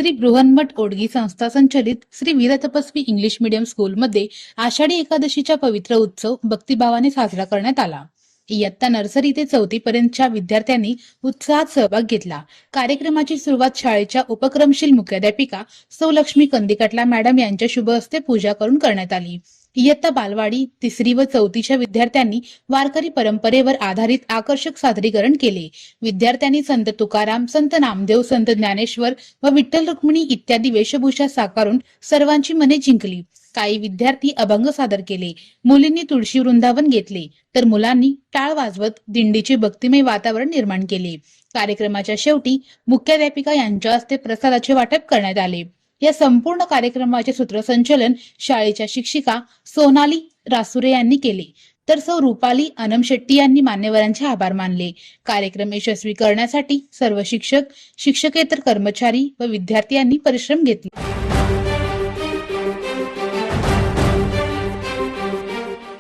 श्री बृहन्मठ ओडगी संस्था संचलित Shri वीरतपस्वी English medium स्कूलमध्ये आषाढी एकादशीचा पवित्र उत्सव भक्तिभावाने साजरा करण्यात आला। इयत्ता नर्सरी ते 4थी पर्यंतच्या विद्यार्थ्यांनी उत्साहात सहभाग घेतला। कार्यक्रमाची सुरुवात शाळेच्या उपक्रमशील मुख्याध्यापिका सौ लक्ष्मी कंदिकटला मॅडम यांच्या शुभ हस्ते पूजा करून करण्यात आली। इयत्ता बालवाडी 3री व 4थीच्या विद्यार्थ्यांनी वारकरी परंपरेवर आधारित आकर्षक सादरीकरण केले। विद्यार्थ्यांनी संत तुकाराम, संत नामदेव, संत ज्ञानेश्वर व विठ्ठल रुक्मिणी इत्यादी वेशभूषा साकारून सर्वांची मने जिंकली। काही विद्यार्थी अभंग सादर केले, मुलींनी तुळशी वृंदावन घेतले, तर मुलांनी टाळ वाजवत दिंडीचे भक्तिमय वातावरण निर्माण केले। कार्यक्रमाच्या शेवटी मुख्याध्यापिका यांच्या हस्ते प्रसादाचे वाटप करण्यात आले। या संपूर्ण कार्यक्रमाचे सूत्रसंचालन शाळेच्या शिक्षिका सोनाली रासुरे यांनी केले, तर सौ रुपाली अनम शेट्टी यांनी मान्यवरांचे आभार मानले। कार्यक्रम यशस्वी करण्यासाठी सर्व शिक्षक, शिक्षकेतर कर्मचारी व विद्यार्थी यांनी परिश्रम घेतले।